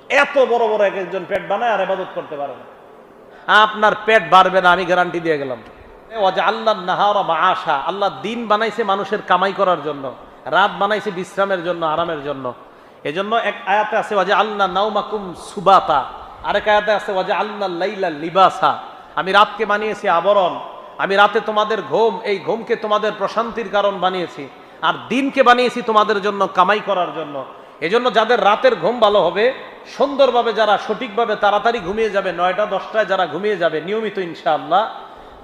এত বড় বড় এক একজন পেট বানায় আর ইবাদত করতে পারে না। আপনার পেট বাড়বে না, আমি গ্যারান্টি দিয়ে গেলাম। আল্লাহ নাহারা মাআশা, আল্লাহ দিন বানাইছে মানুষের কামাই করার জন্য, রাত বানাইছে বিশ্রামের জন্য, আরামের জন্য। এজন্য এক আয়াতে আছে ওয়াজা আল্লাহ নাওমাকুম সুবাতা, আরেক আয়াতে আছে ওয়াজা আল্লাহ লাইলা লিবাসা, আমি রাতকে বানিয়েছি আবরণ, আমি রাতে তোমাদের ঘুম, এই ঘুমকে তোমাদের প্রশান্তির কারণ বানিয়েছি, আর দিনকে বানিয়েছি তোমাদের জন্য কামাই করার জন্য। এজন্য যাদের রাতের ঘুম ভালো হবে, সুন্দরভাবে যারা সঠিকভাবে তাড়াতাড়ি ঘুমিয়ে যাবে, 9টা 10টায় যারা ঘুমিয়ে যাবে নিয়মিত ইনশাআল্লাহ,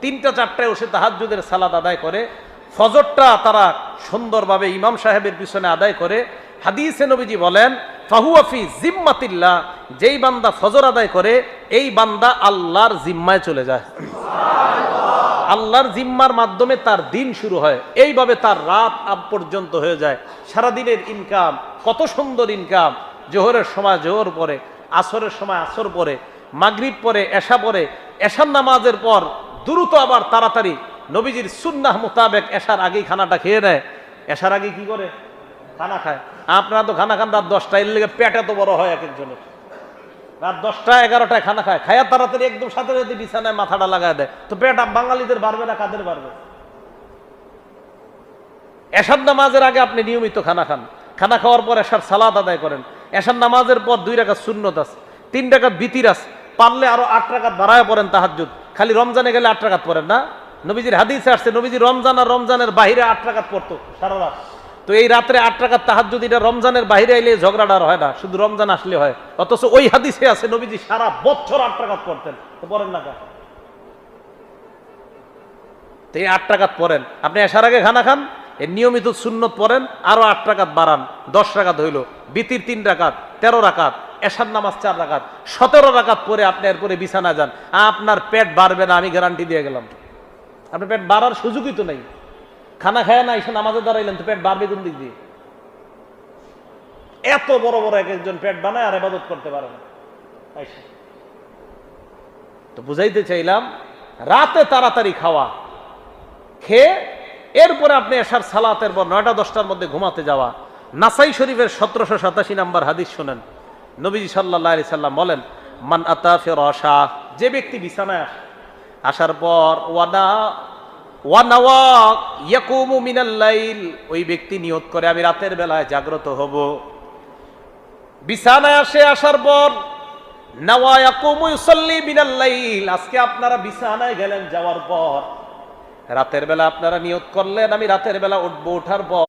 3টা 4টায় বসে তাহাজ্জুদের সালাত আদায় করে, ফজরটা তারা সুন্দরভাবে ইমাম সাহেবের পিছনে আদায় করে, হাদিসে নবীজি বলেন ফাহুয়া ফি জিম্মাতিল্লাহ, যেই বান্দা ফজর আদায় করে এই বান্দা আল্লাহর জিম্মায় চলে যায়। আল্লাহর জিম্মার মাধ্যমে তার দিন শুরু হয়, এইভাবে তার রাত পর্যন্ত হয়ে যায়। সারাদিনের ইনকাম, কত সুন্দর ইনকাম। জোহরের সময় জোহর পরে, আসরের সময় আসর পরে, মাগরিব পরে, এশা পরে, এশার নামাজের পর দ্রুত আবার তাড়াতাড়ি নবীজির সুন্নাহ মোতাবেক এশার আগেই খানাটা খেয়ে নেয়। এশার আগে কি করে খানা খায়? আপনারা তো খানা খান রাত 10টায়, এর লেগে পেট এত বড় হয় এক একজনের। রাত 10টা 11টায় খানা খায়, খায়া তাড়াতাড়ি একদম সাথে সাথে বিছানায় মাথাটা লাগায় দেয়। তো পেট বাঙালিদের বাড়বে না কাদের বাড়বে? এশার নামাজের আগে আপনি নিয়মিত খানা খান, খানা খাওয়ার পর এশার সালাত আদায় করেন, এশার নামাজের পর 2 রাকাত সুন্নত আছে, 3 রাকাত বিতির আছে, পারলে আরো 8 রাকাত বাড়ায় পড়েন তাহাজ্জুদ। খালি রমজানে গেলে 8 রাকাত পড়েন না? নবীজির হাদিসে আসছে নবীজি রমজান আর রমজানের বাহিরে 8 রাকাত পড়তো সারা রাত। তো এই রাত্রে 8 রাকাত তাহাজ্জুদ, এটা রমজানের বাহিরে আইলে ঝগড়াটা হয় না, শুধু রমজান আসলে হয়। অথচ ওই হাদিসে আছে নবীজি সারা বছর 8 রাকাত পড়তেন। তো পড়েন না কেন? তো এই 8 রাকাত পড়েন, আপনি এশার আগে খানা খান, এর নিয়মিত সুন্নত পড়েন, আরো 8 রাকাত বাড়ান, 10 রাকাত হইল, বিতির 3 রাকাত, 13 রাকাত, এশার নামাজ 4 রাকাত, 17 রাকাত পরে আপনি এরপরে বিছানা যান, আপনার পেট বাড়বে না, আমি গ্যারান্টি দিয়ে গেলাম। আপনার পেট বাড়ার সুযোগই তো নেই। খানা খায় না, এসে নামাজে দাঁড়াইলেন, তো পেট বাড়বে কোন দিক দিয়ে? এত বড় বড় এক একজন পেট বানায় আর ইবাদত করতে পারে না। তো বুঝাইতে চাইলাম, রাতে তাড়াতাড়ি খাওয়া, খেয়ে এরপরে আপনি এশার সালাতের পর 9টা 10টার মধ্যে ঘুমাতে যাওয়া। নাসাই শরীফের 1787 নাম্বার হাদিস শুনেন, নবীজি সাল্লাল্লাহু আলাইহি সাল্লাম বলেন মান আতা ফিরাশা, যে ব্যক্তি বিছানায় আসার পর ওয়ানাওয়া ইয়াকুমু মিনাল লাইল, ওই ব্যক্তি নিয়ত করে আমি রাতের বেলায় জাগ্রত হব। বিছানায় আসার পর নাওয়া ইয়াকুমু ইউসাল্লি মিনাল লাইল, আজকে আপনারা বিছানায় গেলেন, যাওয়ার পর রাতের বেলা আপনারা নিয়ত করলেন আমি রাতের বেলা উঠবো, ওঠার পর